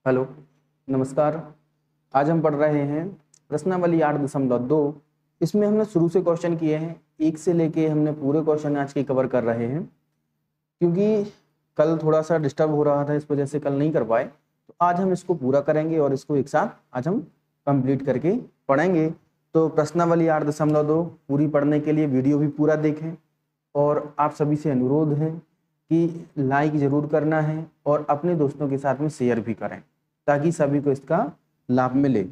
Hello, नमस्कार। आज हम पढ़ रहे हैं प्रश्नावली 8.2। इसमें हमने शुरू से क्वेश्चन किए हैं, एक से लेके हमने पूरे क्वेश्चन आज के कवर कर रहे हैं। क्योंकि कल थोड़ा सा डिस्टर्ब हो रहा था, इस वजह से कल नहीं कर पाए, तो आज हम इसको पूरा करेंगे और इसको एक साथ आज हम कंप्लीट करके पढ़ेंगे। तो प्रश्नावली 8.2 पूरी पढ़ने के लिए वीडियो भी पूरा देखें और आप सभी से अनुरोध है कि लाइक जरूर करना है और अपने दोस्तों के साथ में शेयर भी करें ताकि सभी को इसका लाभ मिले।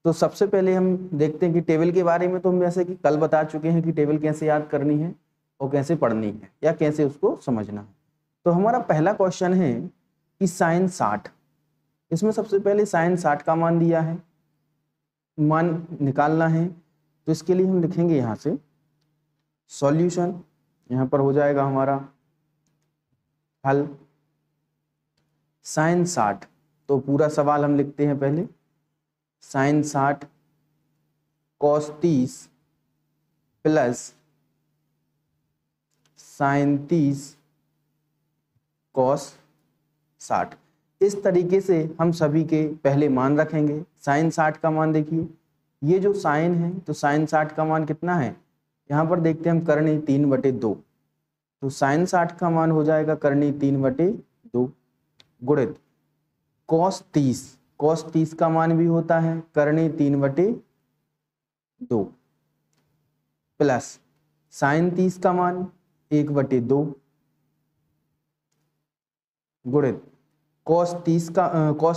तो सबसे पहले हम देखते हैं कि टेबल के बारे में तो हम जैसे कि कल बता चुके हैं कि टेबल कैसे याद करनी है और कैसे पढ़नी है या कैसे उसको समझना है। तो हमारा पहला क्वेश्चन है कि साइन 60। इसमें सबसे पहले साइन 60 का मान दिया है, मान निकालना है। तो इसके लिए हम लिखेंगे यहाँ से सॉल्यूशन, यहाँ पर हो जाएगा हमारा हल साइन 60। तो पूरा सवाल हम लिखते हैं पहले, sine 60 cos 30 plus sine 30 cos 60। इस तरीके से हम सभी के पहले मान रखेंगे। साइन 60 का मान देखिए, ये जो साइन है तो साइन 60 का मान कितना है, यहाँ पर देखते हैं हम करनी 3/2। तो साइन 60 का मान हो जाएगा करनी 3/2 गुणित कॉस 30। कॉस 30 का मान भी होता है करनी 3/2 प्लस साइन 30 का मान 1/2 गुणित कॉस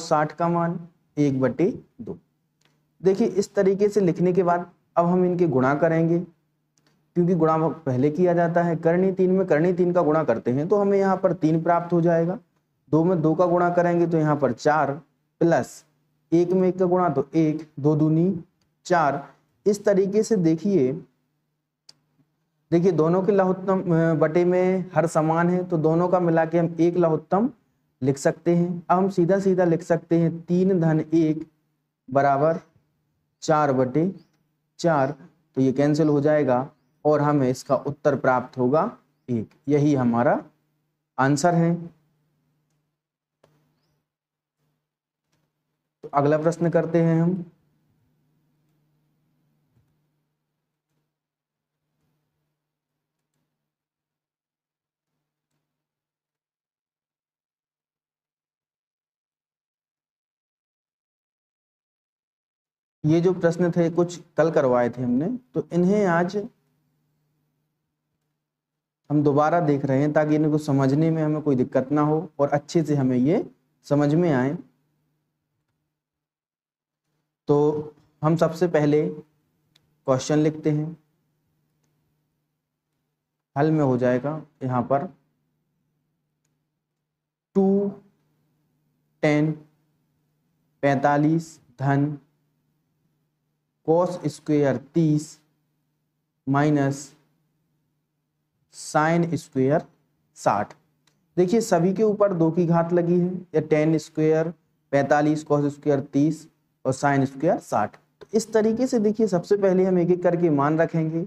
60 का मान 1/2। देखिए इस तरीके से लिखने के बाद अब हम इनके गुणा करेंगे, क्योंकि गुणा पहले किया जाता है। करनी 3 में करनी 3 का गुणा करते हैं तो हमें यहाँ पर 3 प्राप्त हो जाएगा। 2 में 2 का गुणा करेंगे तो यहाँ पर 4 प्लस 1 में 1 का गुणा तो 1, 2 दूनी 4। इस तरीके से देखिए दोनों के लघुत्तम बटे में हर समान है तो दोनों का मिला के हम एक लघुत्तम लिख सकते हैं। अब हम सीधा सीधा लिख सकते हैं 3-1 बराबर 4/4। तो ये कैंसिल हो जाएगा और हमें इसका उत्तर प्राप्त होगा 1। यही हमारा आंसर है। तो अगला प्रश्न करते हैं हम। ये जो प्रश्न थे कुछ कल करवाए थे हमने, तो इन्हें आज हम दोबारा देख रहे हैं ताकि इनको समझने में हमें कोई दिक्कत ना हो और अच्छे से हमें ये समझ में आए। तो हम सबसे पहले क्वेश्चन लिखते हैं, हल में हो जाएगा यहाँ पर 2 10 45 धन cos square 30 minus sine square 60। देखिए सभी के ऊपर 2 की घात लगी है, या 10 स्क्वेयर 45 कॉस स्क्वेयर 30 और साइन स्क्वेयर 60। तो इस तरीके से देखिए सबसे पहले हम एक एक करके मान रखेंगे।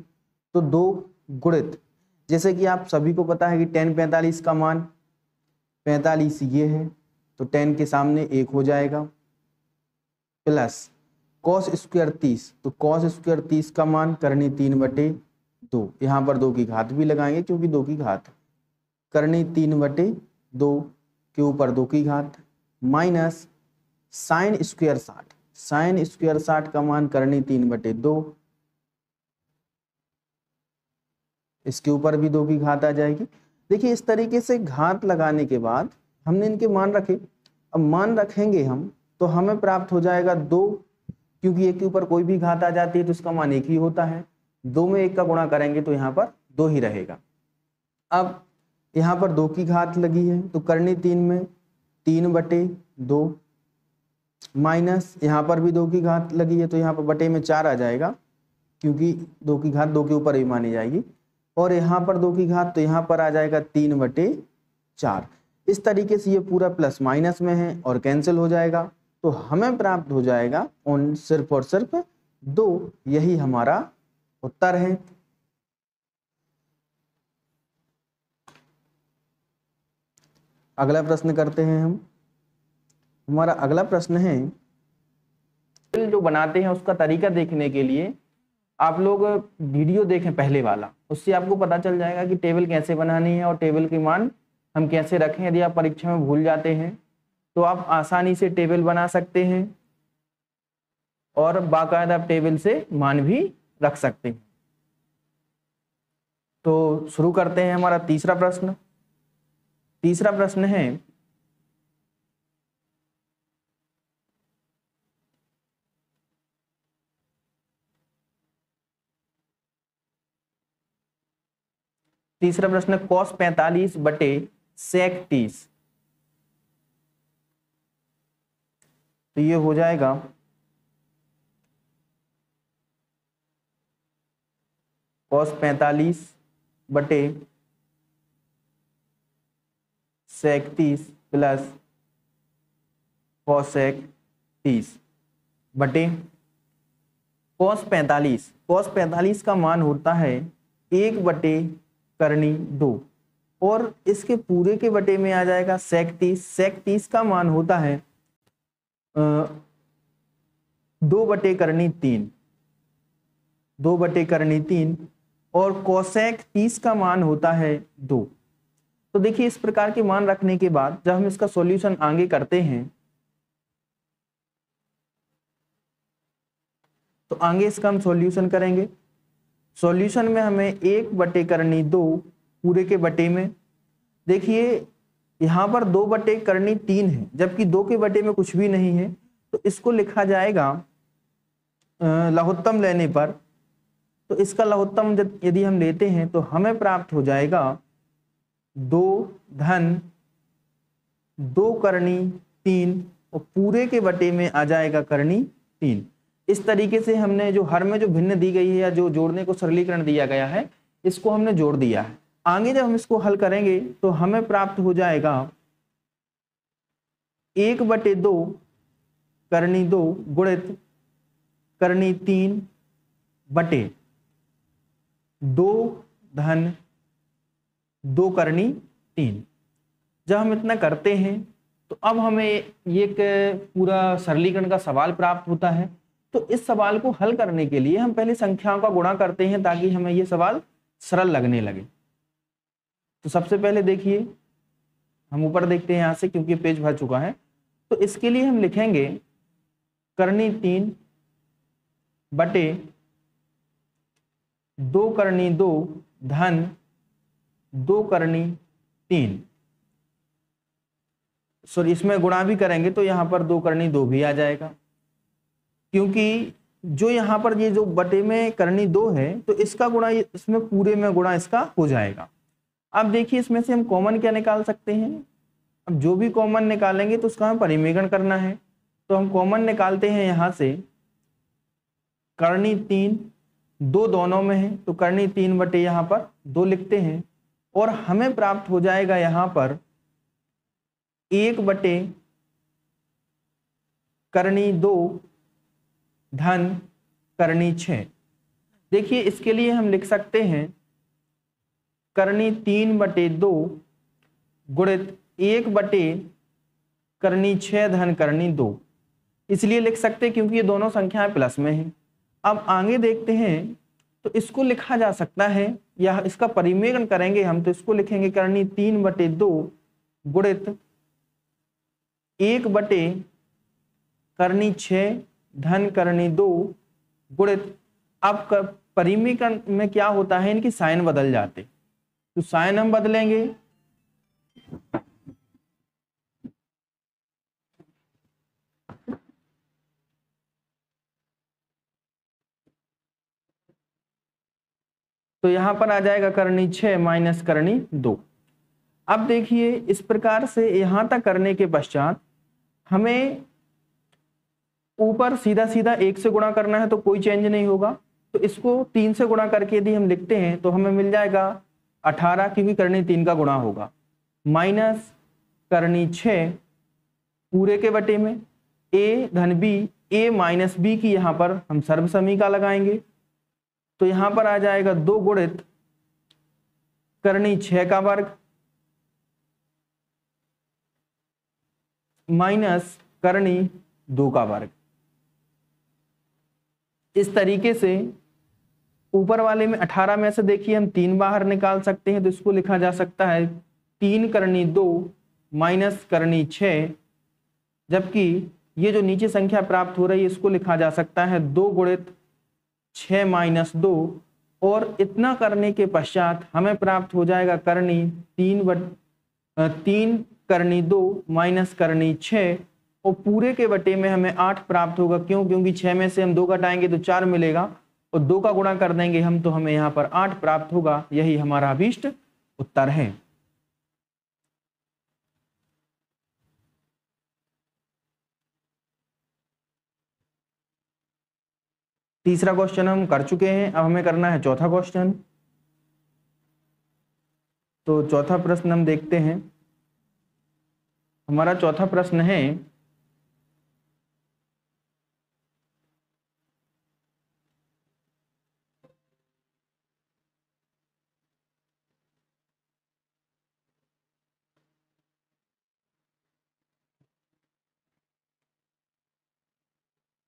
तो 2 गुणित, जैसे कि आप सभी को पता है कि 10 45 का मान 45 ये है, तो 10 के सामने 1 हो जाएगा, प्लस कॉस स्क्वायर 30। तो कॉस स्क्वायर 30 का मान करनी 3/2। यहाँ पर 2 की घात भी लगाएंगे क्योंकि 2 की घात करनी 3/2 के ऊपर 2 की घात minus sine square 60। Sine square 60 का मान करनी 3/2, इसके ऊपर भी 2 की घात आ जाएगी। देखिए इस तरीके से घात लगाने के बाद हमने इनके मान रखे। अब मान रखेंगे हम तो हमें प्राप्त हो जाएगा 2, क्योंकि 1 के ऊपर कोई भी घात आ जाती है तो इसका मान 1 ही होता है। 2 में 1 का गुणा करेंगे तो यहाँ पर 2 ही रहेगा। अब यहाँ पर 2 की घात लगी है तो करनी 3 में 3/2 माइनस यहाँ पर भी 2 की घात लगी है तो यहाँ पर बटे में 4 आ जाएगा, क्योंकि 2 की घात 2 के ऊपर ही मानी जाएगी। और यहाँ पर 2 की घात तो यहाँ पर आ जाएगा 3/4। इस तरीके से ये पूरा प्लस माइनस में है और कैंसिल हो जाएगा। तो हमें प्राप्त हो जाएगा सिर्फ और सिर्फ 2। यही हमारा उत्तर है। अगला प्रश्न करते हैं हम। हमारा अगला प्रश्न है, टेबल जो बनाते हैं उसका तरीका देखने के लिए आप लोग वीडियो देखें पहले वाला, उससे आपको पता चल जाएगा कि टेबल कैसे बनानी है और टेबल के मान हम कैसे रखें। यदि आप परीक्षा में भूल जाते हैं तो आप आसानी से टेबल बना सकते हैं और बाकायदा आप टेबल से मान भी रख सकते हैं। तो शुरू करते हैं हमारा तीसरा प्रश्न। तीसरा प्रश्न है, तीसरा प्रश्न cos 45 बटे sec 30, तो ये हो जाएगा cos 45 बटे sec 30 प्लस cosec 30 बटे cos 45 का मान होता है 1 बटे करनी 2 और इसके पूरे के बटे में आ जाएगा sec 30 का मान होता है 2 बटे करनी 3, 2 बटे करनी 3 और cosec 30 का मान होता है 2। तो देखिए इस प्रकार के मान रखने के बाद जब हम इसका सॉल्यूशन आगे करते हैं तो आगे इसका हम सॉल्यूशन करेंगे। सॉल्यूशन में हमें 1 बटे करनी 2 पूरे के बटे में, देखिए यहाँ पर 2 बटे करनी 3 है जबकि 2 के बटे में कुछ भी नहीं है, तो इसको लिखा जाएगा लघुत्तम लेने पर। तो इसका लघुत्तम यदि हम लेते हैं तो हमें प्राप्त हो जाएगा 2 धन 2 करनी 3 और पूरे के बटे में आ जाएगा करनी 3। इस तरीके से हमने जो हर में जो भिन्न दी गई है या जो जोड़ने को सरलीकरण दिया गया है इसको हमने जोड़ दिया है। आगे जब हम इसको हल करेंगे तो हमें प्राप्त हो जाएगा 1 बटे 2 करनी 2 गुणित करनी 3 बटे 2 धन 2 करनी 3। जब हम इतना करते हैं तो अब हमें ये पूरा सरलीकरण का सवाल प्राप्त होता है। तो इस सवाल को हल करने के लिए हम पहले संख्याओं का गुणा करते हैं ताकि हमें ये सवाल सरल लगने लगे। तो सबसे पहले देखिए हम ऊपर देखते हैं यहाँ से क्योंकि पेज भर चुका है, तो इसके लिए हम लिखेंगे करनी 3 बटे 2 करनी 2 धन 2 करनी 3। सॉरी इसमें गुणा भी करेंगे तो यहाँ पर 2 करनी 2 भी आ जाएगा, क्योंकि जो यहाँ पर ये जो बटे में करनी 2 है तो इसका गुणा इसमें पूरे में गुणा इसका हो जाएगा। अब देखिए इसमें से हम कॉमन क्या निकाल सकते हैं। अब जो भी कॉमन निकालेंगे तो उसका हमें परिमेयकरण करना है। तो हम कॉमन निकालते हैं यहाँ से करनी 3 2 दोनों में है तो करनी 3 बटे यहाँ पर 2 लिखते हैं और हमें प्राप्त हो जाएगा यहाँ पर 1 बटे करनी 2 धन करनी 6। देखिए इसके लिए हम लिख सकते हैं करनी 3 बटे 2 गुणित 1 बटे करनी 6 धन करनी 2, इसलिए लिख सकते हैं क्योंकि ये दोनों संख्याएं प्लस में हैं। अब आगे देखते हैं तो इसको लिखा जा सकता है या इसका परिमेयकरण करेंगे हम तो इसको लिखेंगे करनी 3 बटे 2 गुणित 1 बटे करनी 6 धन करनी 2 गुणित, अब परिमेयकरण में क्या होता है इनकी साइन बदल जाते, तो साइन हम बदलेंगे तो यहां पर आ जाएगा करनी 6 माइनस करनी 2। अब देखिए इस प्रकार से यहां तक करने के पश्चात हमें ऊपर सीधा सीधा 1 से गुणा करना है तो कोई चेंज नहीं होगा, तो इसको 3 से गुणा करके यदि हम लिखते हैं तो हमें मिल जाएगा 18 क्योंकि करनी 3 का गुणा होगा, माइनस करनी 6 पूरे के बटे में a धन b, a माइनस b की यहाँ पर हम सर्वसमीका लगाएंगे तो यहाँ पर आ जाएगा 2 गुणित करनी 6 का वर्ग माइनस करनी 2 का वर्ग। इस तरीके से ऊपर वाले में 18 में से देखिए हम 3 बाहर निकाल सकते हैं, तो इसको लिखा जा सकता है 3 करनी 2 माइनस करनी 6, जबकि ये जो नीचे संख्या प्राप्त हो रही है इसको लिखा जा सकता है 2 गुणित 6 माइनस 2, और इतना करने के पश्चात हमें प्राप्त हो जाएगा करनी 3 करनी 2 माइनस करनी 6, और पूरे के बटे में हमें 8 प्राप्त होगा। क्यों? क्योंकि 6 में से हम 2 घटाएंगे तो 4 मिलेगा, और 2 का गुणा कर देंगे हम तो हमें यहाँ पर 8 प्राप्त होगा। यही हमारा अभीष्ट उत्तर है। तीसरा क्वेश्चन हम कर चुके हैं, अब हमें करना है चौथा क्वेश्चन। तो चौथा प्रश्न हम देखते हैं। हमारा चौथा प्रश्न है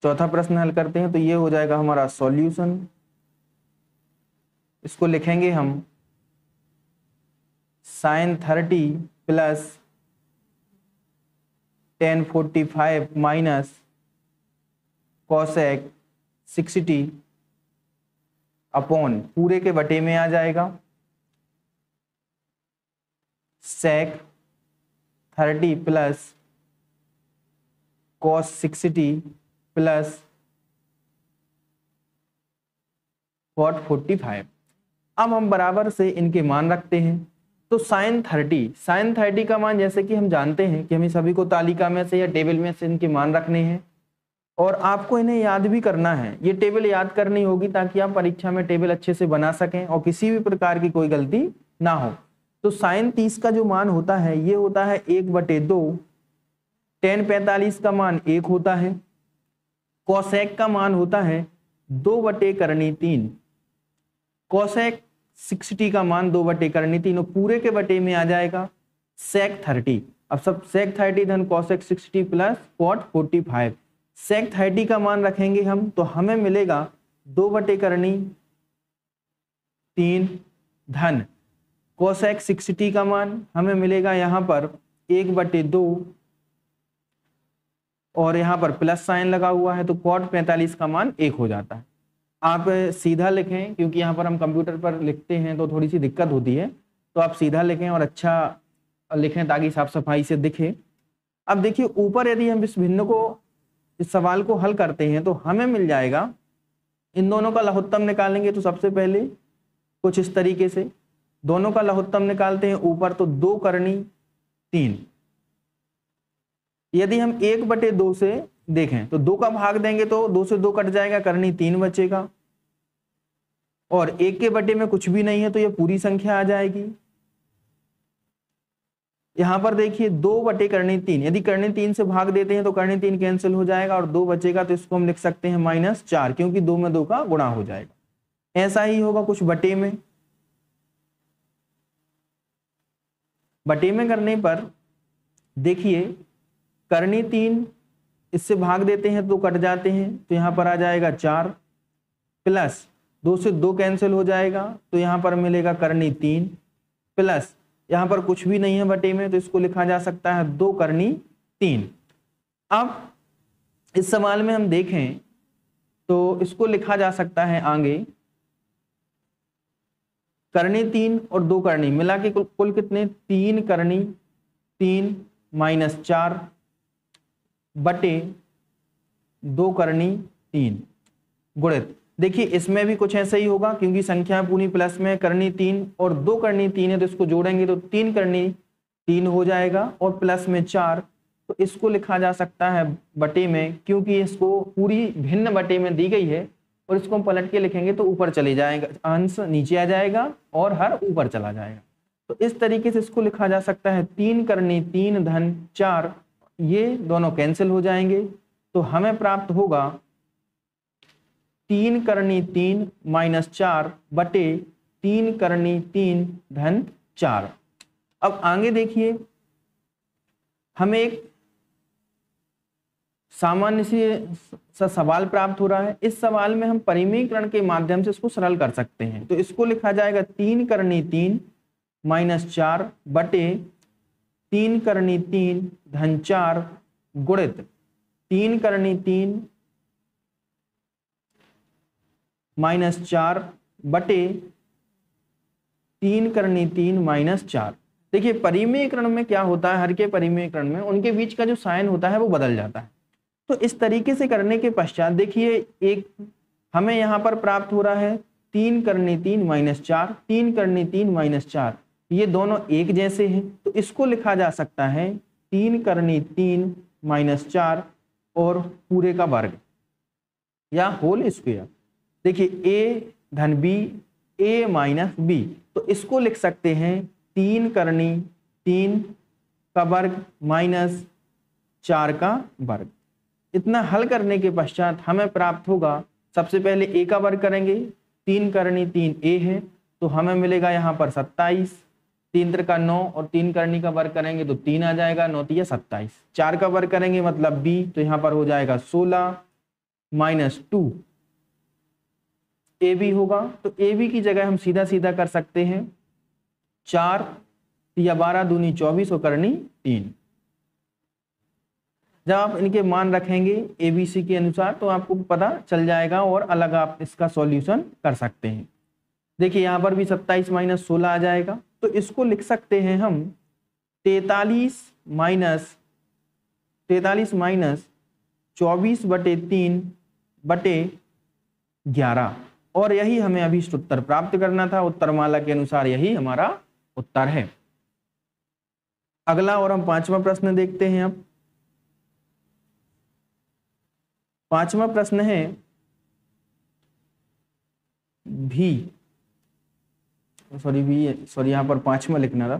चौथा प्रश्न हल करते हैं, तो ये हो जाएगा हमारा सॉल्यूशन। इसको लिखेंगे हम sin 30 plus tan 45 minus cosec 60 upon पूरे के बटे में आ जाएगा sec 30 plus cos 60 plus cot 45। अब हम बराबर से इनके मान रखते हैं। तो sin 30 का मान जैसे कि हम जानते हैं कि हमें सभी को तालिका में से या टेबल में से इनके मान रखने हैं, और आपको इन्हें याद भी करना है। ये टेबल याद करनी होगी ताकि आप परीक्षा में टेबल अच्छे से बना सकें और किसी भी प्रकार की कोई गलती ना हो। तो sin 30 का जो मान होता है ये होता है 1/2, tan 45 का मान 1 होता है, cosec का मान होता है 2/3, cosec 60 का मान 2/3, और पूरे के बटे में आ जाएगा sec 30। अब सब sec 30 धन cosec 60 प्लस cot 45। sec 30 का मान रखेंगे हम तो हमें मिलेगा 2/3 धन cosec 60 का मान हमें मिलेगा यहाँ पर 1/2, और यहाँ पर प्लस साइन लगा हुआ है तो cot 45 का मान 1 हो जाता है। आप सीधा लिखें, क्योंकि यहाँ पर हम कंप्यूटर पर लिखते हैं तो थोड़ी सी दिक्कत होती है, तो आप सीधा लिखें और अच्छा लिखें ताकि साफ सफाई से दिखे। अब देखिए ऊपर यदि हम इस भिन्न को, इस सवाल को हल करते हैं तो हमें मिल जाएगा, इन दोनों का लघुत्तम निकालेंगे तो सबसे पहले कुछ इस तरीके से दोनों का लघुत्तम निकालते हैं ऊपर, तो 2 करनी 3। यदि हम 1/2 से देखें तो 2 का भाग देंगे तो 2 से 2 कट जाएगा, करनी 3 बचेगा, और 1 के बटे में कुछ भी नहीं है तो ये पूरी संख्या आ जाएगी। यहां पर देखिए 2/करनी 3, यदि करनी 3 से भाग देते हैं तो करनी 3 कैंसिल हो जाएगा और 2 बचेगा, तो इसको हम लिख सकते हैं -4, क्योंकि 2 में 2 का गुणा हो जाएगा। ऐसा ही होगा कुछ बटे में करने पर देखिए करनी 3 इससे भाग देते हैं तो कट जाते हैं, तो यहाँ पर आ जाएगा 4, प्लस 2 से 2 कैंसिल हो जाएगा तो यहाँ पर मिलेगा करनी 3, प्लस यहाँ पर कुछ भी नहीं है बटे में तो इसको लिखा जा सकता है 2 करनी 3। अब इस सवाल में हम देखें तो इसको लिखा जा सकता है आगे करनी 3 और 2 करनी मिला के कुल कितने, 3 करनी 3 -4 बटे 2 करनी 3 गुणित। देखिए इसमें भी कुछ ऐसा ही होगा, क्योंकि संख्या पूरी प्लस में करनी 3 और 2 करनी 3 है तो इसको जोड़ेंगे तो 3 करनी 3 हो जाएगा, और प्लस में 4, तो इसको लिखा जा सकता है बटे में, क्योंकि इसको पूरी भिन्न बटे में दी गई है, और इसको हम पलट के लिखेंगे तो ऊपर चले जाएगा, अंश नीचे आ जाएगा और हर ऊपर चला जाएगा। तो इस तरीके से इसको लिखा जा सकता है 3 करनी 3 धन 4, ये दोनों कैंसिल हो जाएंगे तो हमें प्राप्त होगा 3 करनी 3 -4 बटे 3 करनी 3 धन 4। अब आगे देखिए हमें एक सामान्य सा सवाल प्राप्त हो रहा है। इस सवाल में हम परिमेयकरण के माध्यम से इसको सरल कर सकते हैं। तो इसको लिखा जाएगा 3 करनी 3 माइनस 4 बटे 3 करनी 3 धन 4 गुणित 3 करनी 3 माइनस 4 बटे 3 करनी 3 माइनस 4। देखिए परिमेयकरण में क्या होता है, हर के परिमेयकरण में उनके बीच का जो साइन होता है वो बदल जाता है। तो इस तरीके से करने के पश्चात देखिए एक हमें यहाँ पर प्राप्त हो रहा है 3 करनी 3 माइनस 4, 3 करनी 3 माइनस 4, ये दोनों एक जैसे हैं। तो इसको लिखा जा सकता है 3 करनी 3 माइनस 4 और पूरे का वर्ग या होल स्क्वायर। देखिए ए धन बी, ए माइनस बी, तो इसको लिख सकते हैं 3 करनी 3 का वर्ग माइनस 4 का वर्ग। इतना हल करने के पश्चात हमें प्राप्त होगा, सबसे पहले ए का वर्ग करेंगे, 3 करनी 3 ए है तो हमें मिलेगा यहाँ पर 27, 3 त्रिका 9 और 3 करनी का वर्ग करेंगे तो 3 आ जाएगा, 9 तिया 27। 4 का वर्ग करेंगे मतलब बी, तो यहाँ पर हो जाएगा 16 माइनस 2 ए बी होगा। तो ए बी की जगह हम सीधा सीधा कर सकते हैं 4 या 12 दूनी 24 और करनी 3। जब आप इनके मान रखेंगे एबीसी के अनुसार तो आपको पता चल जाएगा और अलग आप इसका सॉल्यूशन कर सकते हैं। देखिए यहाँ पर भी 27 माइनस 16 आ जाएगा, तो इसको लिख सकते हैं हम 43 माइनस 24 बटे 3 बटे 11, और यही हमें अभी उत्तर प्राप्त करना था। उत्तरमाला के अनुसार यही हमारा उत्तर है। अगला और हम 5वां प्रश्न देखते हैं। अब 5वां प्रश्न है यहाँ पर 5वां लिखना था,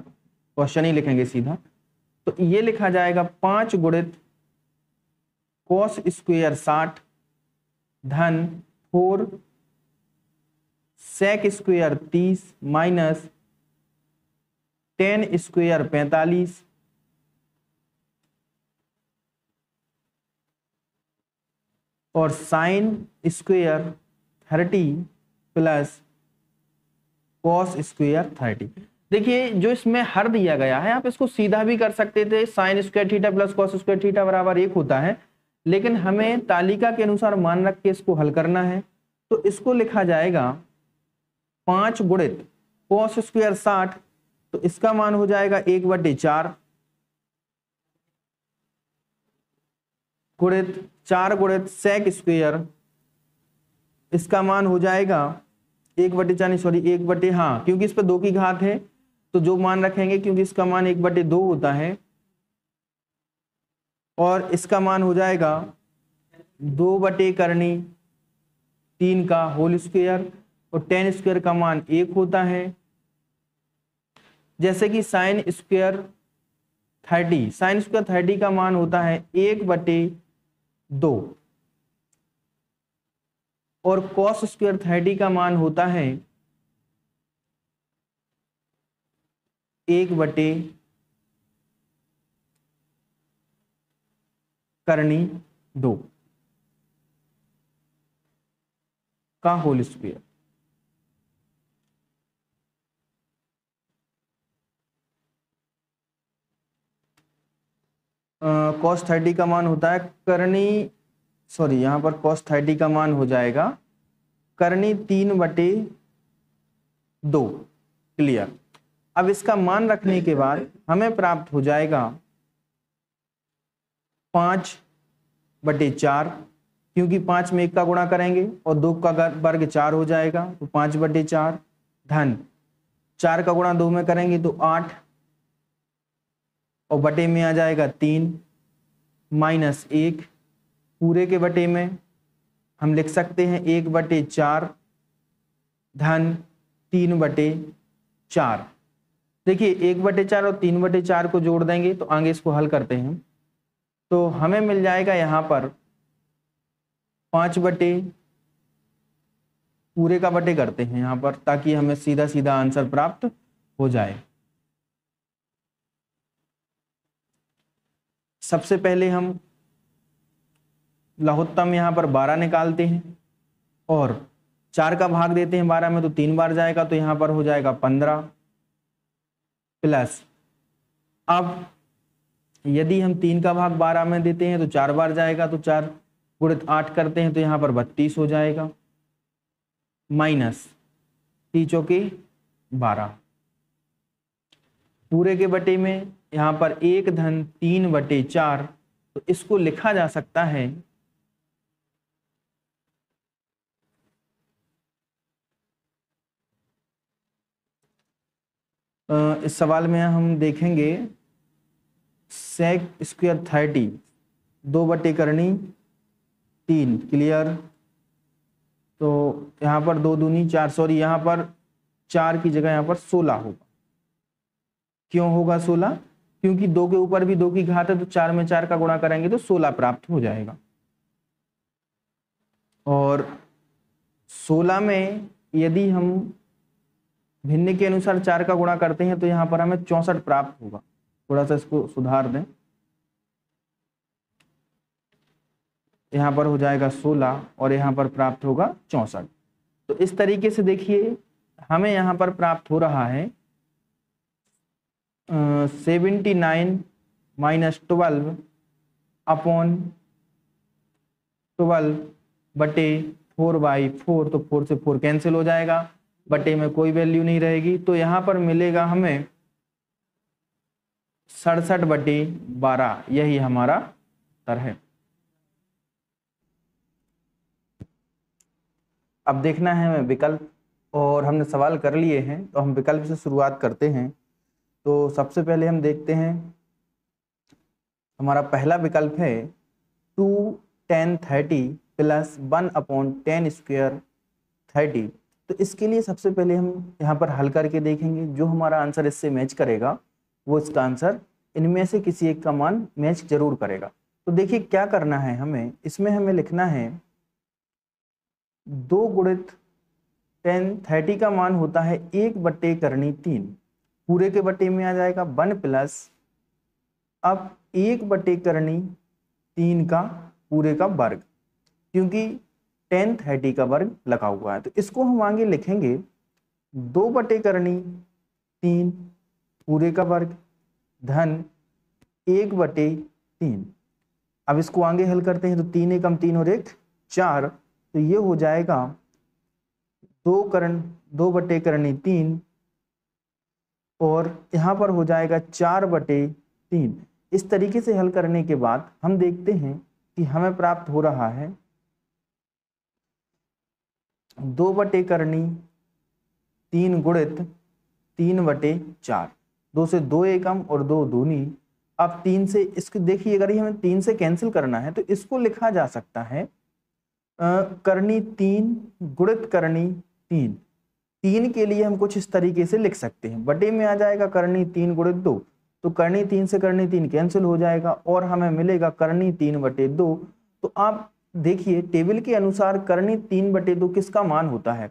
क्वेश्चन ही लिखेंगे सीधा। तो ये लिखा जाएगा 5 गुणित कॉस स्क्वायर 60 धन 4 सेक स्क्वायर 30 माइनस 10 स्क्वायर 45 और sine square 30 plus cos square 30। देखिए जो इसमें हर दिया गया है आप इसको सीधा भी कर सकते थे, sine square theta plus cos square theta बराबर 1 होता है, लेकिन हमें तालिका के अनुसार मान रख के इसको हल करना है। तो इसको लिखा जाएगा 5 गुणित कॉस स्क्वायर 60, तो इसका मान हो जाएगा 1/4 गुणित 4 गुणित सेक स्क्वायर, इसका मान हो जाएगा 1/4 हाँ, क्योंकि इस पर 2 की घात है तो जो मान रखेंगे, क्योंकि इसका मान 1/2 होता है, और इसका मान हो जाएगा 2/3 का होल स्क्वायर, और 10 स्क्वायर का मान 1 होता है। जैसे कि साइन स्क्वायर 30 का मान होता है 1/2 और कॉस स्क्वायर 30 का मान होता है 1/2 का होल स्क्वायर। कॉस 30 का मान होता है यहाँ पर कॉस 30 का मान हो जाएगा करनी 3/2। क्लियर। अब इसका मान रखने के बाद हमें प्राप्त हो जाएगा 5/4, क्योंकि 5 में 1 का गुणा करेंगे और 2 का वर्ग 4 हो जाएगा, तो 5/4 धन 4 का गुणा 2 में करेंगे तो 8 और बटे में आ जाएगा 3 माइनस 1, पूरे के बटे में हम लिख सकते हैं 1/4 धन 3/4। देखिए 1/4 और 3/4 को जोड़ देंगे तो आगे इसको हल करते हैं, तो हमें मिल जाएगा यहाँ पर 5 पूरे का बटे करते हैं यहाँ पर, ताकि हमें सीधा सीधा आंसर प्राप्त हो जाए। सबसे पहले हम लघुत्तम यहाँ पर 12 निकालते हैं और 4 का भाग देते हैं 12 में, तो 3 बार जाएगा, तो यहाँ पर हो जाएगा 15 प्लस, अब यदि हम 3 का भाग 12 में देते हैं तो 4 बार जाएगा, तो 4 गुणित 8 करते हैं तो यहाँ पर 32 हो जाएगा, माइनस 3 चौके 12, पूरे के बटे में यहाँ पर 1 धन 3/4, तो इसको लिखा जा सकता है इस सवाल में हम देखेंगे सेक स्क्वायर 30, 2/3 क्लियर, तो यहाँ पर 2 दूनी 4, सॉरी यहाँ पर 4 की जगह यहाँ पर 16 होगा। क्यों होगा 16? क्योंकि 2 के ऊपर भी 2 की घात है, तो 4 में 4 का गुणा करेंगे तो 16 प्राप्त हो जाएगा। और 16 में यदि हम भिन्न के अनुसार 4 का गुणा करते हैं तो यहाँ पर हमें 64 प्राप्त होगा। थोड़ा सा इसको सुधार दें, यहाँ पर हो जाएगा 16 और यहाँ पर प्राप्त होगा 64। तो इस तरीके से देखिए हमें यहाँ पर प्राप्त हो रहा है 79 माइनस 12 अपॉन 12 बटे 4/4, तो 4 से 4 कैंसिल हो जाएगा, बटे में कोई वैल्यू नहीं रहेगी, तो यहाँ पर मिलेगा हमें 67/12, यही हमारा उत्तर है। अब देखना है हमें विकल्प, और हमने सवाल कर लिए हैं तो हम विकल्प से शुरुआत करते हैं। तो सबसे पहले हम देखते हैं हमारा पहला विकल्प है 2 tan 30 प्लस 1/10 स्क्वायर 30। तो इसके लिए सबसे पहले हम यहाँ पर हल करके देखेंगे, जो हमारा आंसर इससे मैच करेगा वो इसका आंसर इनमें से किसी एक का मान मैच जरूर करेगा। तो देखिए क्या करना है हमें, इसमें हमें लिखना है 2 गुणित tan 30 का मान होता है 1/3, पूरे के बटे में आ जाएगा 1 प्लस, अब 1/3 का पूरे का वर्ग, क्योंकि tan 30 का वर्ग लगा हुआ है, तो इसको हम आगे लिखेंगे 2/3 पूरे का वर्ग धन 1/3। अब इसको आगे हल करते हैं तो 3 एकम 3 और 1 4, तो ये हो जाएगा 2/3 और यहाँ पर हो जाएगा 4/3। इस तरीके से हल करने के बाद हम देखते हैं कि हमें प्राप्त हो रहा है 2/3 गुणित 3/4, 2 से 2 एकम और 2 दूनी। अब 3 से इसको देखिए, अगर हमें 3 से कैंसिल करना है तो इसको लिखा जा सकता है करनी 3 गुणित करनी 3। 3 के लिए हम कुछ इस तरीके से लिख सकते हैं, बटे में आ जाएगा करनी 3 गुणित 2, तो करनी 3 से करनी 3 कैंसिल हो जाएगा और हमें मिलेगा करनी 3/2। तो आप देखिए टेबल के अनुसार करनी 3/2 किसका मान होता है?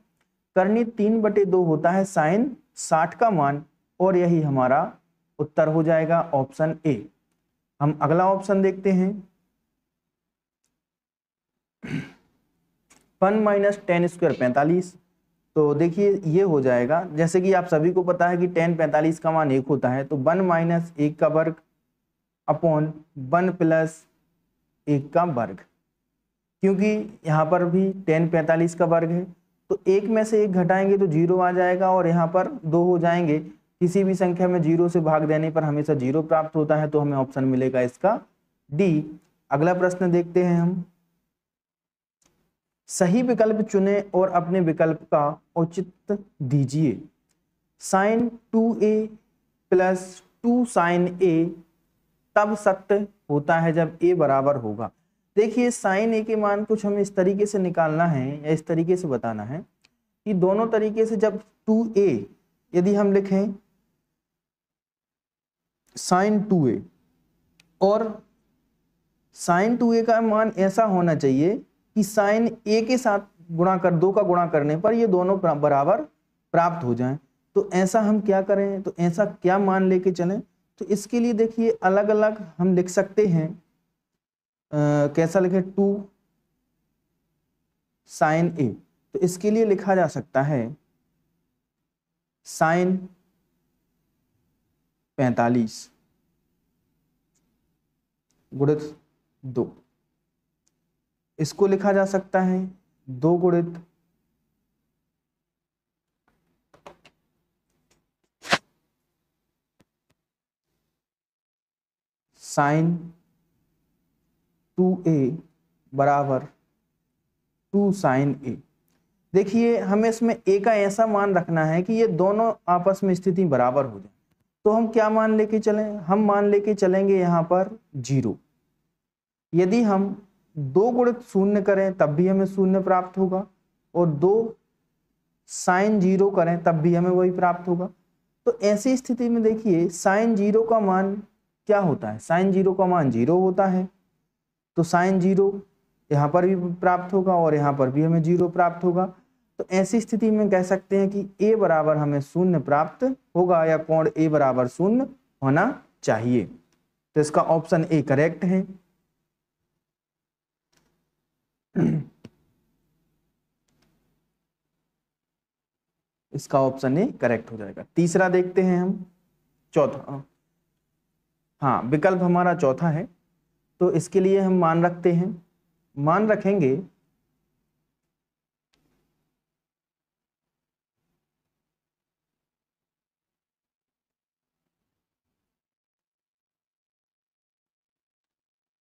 करनी 3/2 होता है साइन 60 का मान, और यही हमारा उत्तर हो जाएगा ऑप्शन ए। हम अगला ऑप्शन देखते हैं 1 - tan स्क्वायर 45। तो देखिए ये हो जाएगा, जैसे कि आप सभी को पता है कि tan 45 का मान 1 होता है, तो 1 - 1 का वर्ग अपॉन 1 प्लस 1 का वर्ग, क्योंकि यहाँ पर भी tan 45 का वर्ग है, तो 1 में से 1 घटाएंगे तो 0 आ जाएगा और यहाँ पर 2 हो जाएंगे। किसी भी संख्या में 0 से भाग देने पर हमेशा 0 प्राप्त होता है, तो हमें ऑप्शन मिलेगा इसका डी। अगला प्रश्न देखते हैं हम, सही विकल्प चुने और अपने विकल्प का औचित्य दीजिए। sin 2a plus 2 sin a तब सत्य होता है जब a बराबर होगा। देखिए sin a के मान कुछ हमें इस तरीके से निकालना है या इस तरीके से बताना है कि दोनों तरीके से जब 2a यदि हम लिखें sin 2a और sin 2a का मान ऐसा होना चाहिए कि sin a के साथ गुणा कर 2 का गुणा करने पर ये दोनों बराबर प्राप्त हो जाएं। तो ऐसा हम क्या करें, तो ऐसा क्या मान लेके चलें? तो इसके लिए देखिए अलग अलग हम लिख सकते हैं। कैसा लिखें? 2 साइन ए, तो इसके लिए लिखा जा सकता है साइन 45 गुणित 2, इसको लिखा जा सकता है 2 गुणित साइन 2a बराबर 2 साइन ए। देखिए हमें इसमें a का ऐसा मान रखना है कि ये दोनों आपस में स्थिति बराबर हो जाए। तो हम क्या मान लेके चलें, हम मान लेके चलेंगे यहाँ पर 0। यदि हम 2 गुणित शून्य करें तब भी हमें शून्य प्राप्त होगा, और 2 साइन 0 करें तब भी हमें वही प्राप्त होगा। तो ऐसी स्थिति में देखिए साइन 0 का मान क्या होता है, साइन 0 का मान 0 होता है। तो साइन 0 यहाँ पर भी प्राप्त होगा और यहाँ पर भी हमें 0 प्राप्त होगा। तो ऐसी स्थिति में कह सकते हैं कि a बराबर हमें शून्य प्राप्त होगा, या कोण a बराबर शून्य होना चाहिए। तो इसका ऑप्शन ए करेक्ट है। इसका ऑप्शन ए करेक्ट हो जाएगा। तीसरा देखते हैं हम, चौथा, हाँ विकल्प हमारा चौथा है। तो इसके लिए हम मान रखते हैं, मान रखेंगे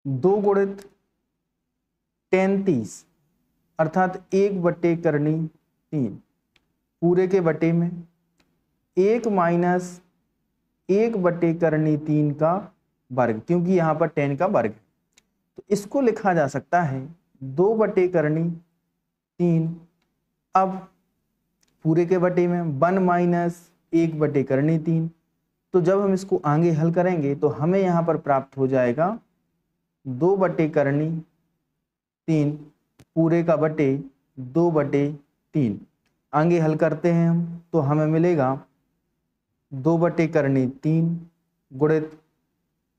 दो गुणित tan 30 अर्थात 1/3 पूरे के बटे में 1 माइनस 1/3 का वर्ग, क्योंकि यहाँ पर tan का वर्ग है। तो इसको लिखा जा सकता है 2/3। अब पूरे के बटे में 1 माइनस 1/3। तो जब हम इसको आगे हल करेंगे तो हमें यहाँ पर प्राप्त हो जाएगा 2/3 पूरे का बटे 2/3। आगे हल करते हैं हम तो हमें मिलेगा 2/3 गुणित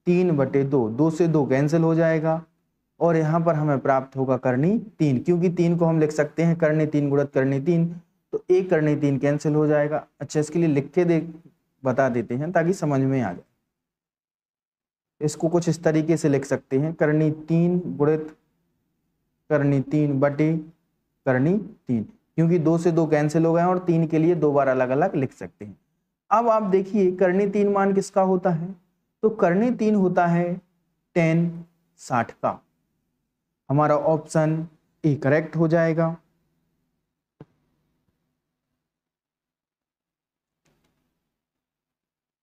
3/2, 2 से 2 कैंसिल हो जाएगा, और यहाँ पर हमें प्राप्त होगा करनी 3, क्योंकि 3 को हम लिख सकते हैं करनी 3 गुणित करनी 3, तो 1 करनी 3 कैंसिल हो जाएगा। अच्छा इसके लिए लिख के बता देते हैं ताकि समझ में आ जाए। इसको कुछ इस तरीके से लिख सकते हैं, करनी 3 गुणित करनी 3 बटे करनी 3, क्योंकि 2 से 2 कैंसिल हो गए और 3 के लिए 2 बार अलग अलग लिख सकते हैं। अब आप देखिए करनी 3 मान किसका होता है, तो करनी 3 होता है tan 60 का। हमारा ऑप्शन ए करेक्ट हो जाएगा।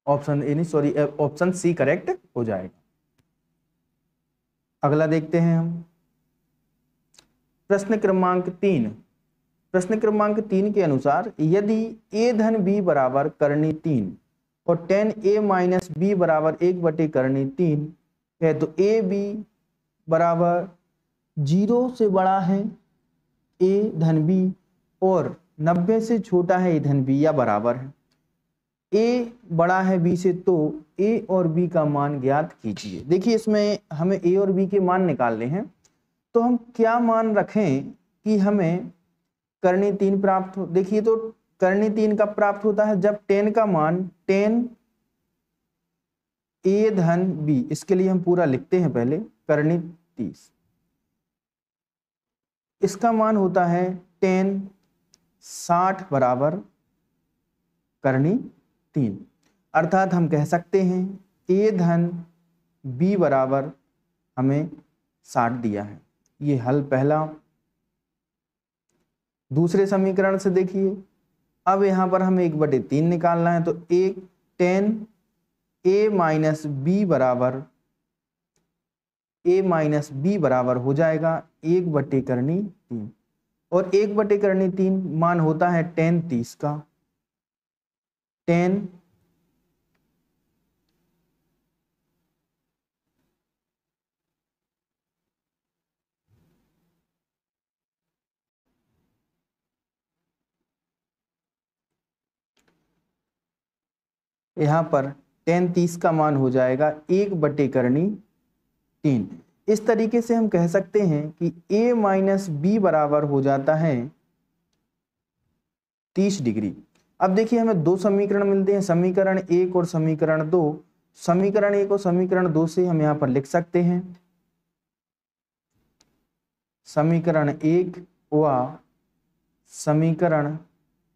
ऑप्शन ए नहीं, सॉरी, ऑप्शन सी करेक्ट हो जाएगा। अगला देखते हैं हम, प्रश्न क्रमांक 3। प्रश्न क्रमांक 3 के अनुसार यदि a धन b बराबर करनी 3 और tan a माइनस b बराबर 1/3 है, तो a b बराबर 0 से बड़ा है a धन b और 90 से छोटा है a धन b या बराबर है। a बड़ा है b से, तो a और b का मान ज्ञात कीजिए। देखिए इसमें हमें a और b के मान निकालने हैं, तो हम क्या मान रखें कि हमें करनी 3 प्राप्त हो। देखिए तो करनी 3 कब प्राप्त होता है, जब tan का मान tan a धन b, इसके लिए हम पूरा लिखते हैं पहले, करनी 30, इसका मान होता है tan 60 बराबर करनी 3। अर्थात हम कह सकते हैं a धन b बराबर हमें 60 दिया है। ये हल पहला। दूसरे समीकरण से देखिए, अब यहाँ पर हमें 1/3 निकालना है, तो एक tan a माइनस b बराबर हो जाएगा 1/3, और 1/3 मान होता है tan 30 का। tan यहाँ पर tan 30 का मान हो जाएगा 1/3। इस तरीके से हम कह सकते हैं कि a माइनस बी बराबर हो जाता है 30 डिग्री। अब देखिए हमें दो समीकरण मिलते हैं, समीकरण 1 और समीकरण 2। समीकरण 1 और समीकरण 2 से हम यहाँ पर लिख सकते हैं समीकरण 1 व समीकरण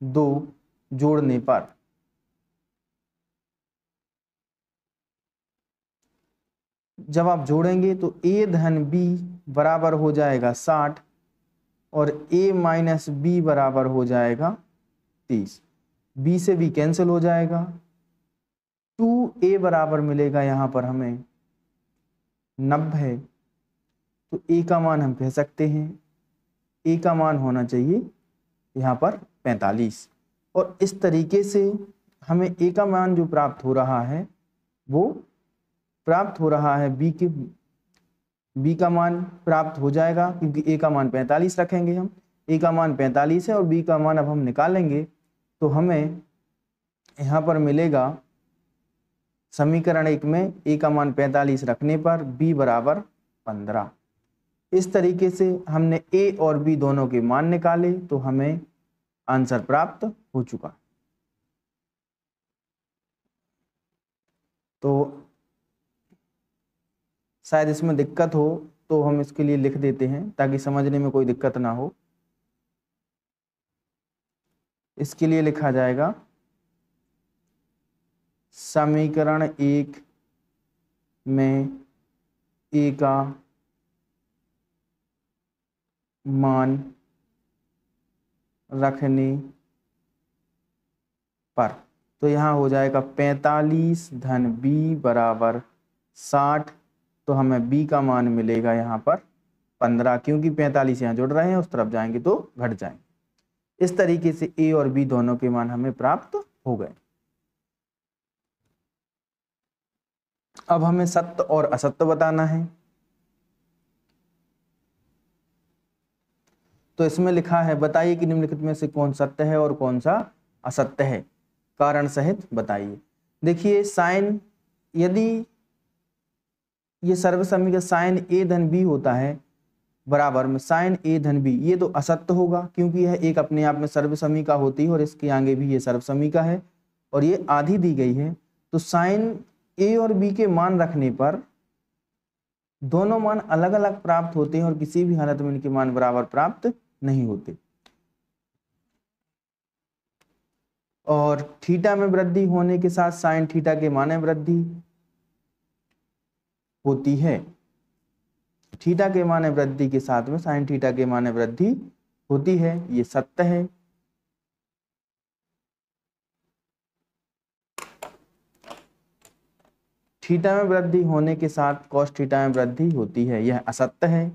2 जोड़ने पर जब आप जोड़ेंगे तो a धन b बराबर हो जाएगा 60 और a माइनस बी बराबर हो जाएगा 30। b से b कैंसिल हो जाएगा, 2a बराबर मिलेगा यहाँ पर हमें 90। तो a का मान हम कह सकते हैं a का मान होना चाहिए यहाँ पर 45। और इस तरीके से हमें a का मान जो प्राप्त हो रहा है वो प्राप्त हो रहा है b का मान प्राप्त हो जाएगा, क्योंकि a का मान 45 रखेंगे हम। a का मान 45 है और b का मान अब हम निकालेंगे तो हमें यहाँ पर मिलेगा समीकरण 1 में a का मान 45 रखने पर b बराबर 15। इस तरीके से हमने a और b दोनों के मान निकाले तो हमें आंसर प्राप्त हो चुका। तो शायद इसमें दिक्कत हो तो हम इसके लिए लिख देते हैं ताकि समझने में कोई दिक्कत ना हो। इसके लिए लिखा जाएगा समीकरण 1 में a का मान रखने पर, तो यहाँ हो जाएगा 45 धन b बराबर 60। तो हमें b का मान मिलेगा यहाँ पर 15, क्योंकि 45 यहाँ जुड़ रहे हैं, उस तरफ जाएंगे तो घट जाएंगे। इस तरीके से a और b दोनों के मान हमें प्राप्त हो गए। अब हमें सत्य और असत्य बताना है। तो इसमें लिखा है बताइए कि निम्नलिखित में से कौन सत्य है और कौन सा असत्य है, कारण सहित बताइए। देखिए साइन, यदि ये सर्वसमी साइन a धन b होता है बराबर में साइन a धन b, ये तो असत्य होगा क्योंकि यह एक अपने आप में सर्वसमी का होती है और इसके आगे भी ये सर्वसमी का है और ये आधी दी गई है। तो साइन a और b के मान रखने पर दोनों मान अलग अलग प्राप्त होते हैं और किसी भी हालत में इनके मान बराबर प्राप्त नहीं होते। और थीटा में वृद्धि होने के साथ साइन थीटा के मान में वृद्धि होती है। थीटा के मान में वृद्धि के साथ में साइन थीटा के मान में वृद्धि होती है, ये सत्य है। थीटा में वृद्धि होने के साथ कॉस थीटा में वृद्धि होती है, यह असत्य है।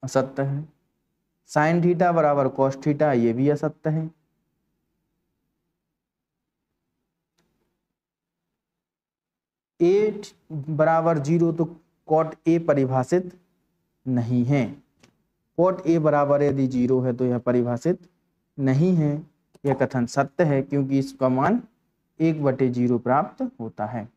असत्य है। साइन थीटा बराबर कॉस थीटा, ये भी असत्य है। ए बराबर 0 तो कॉट ए परिभाषित नहीं है। कॉट ए बराबर यदि 0 है तो यह परिभाषित नहीं है। यह कथन सत्य है क्योंकि इसका मान 1/0 प्राप्त होता है।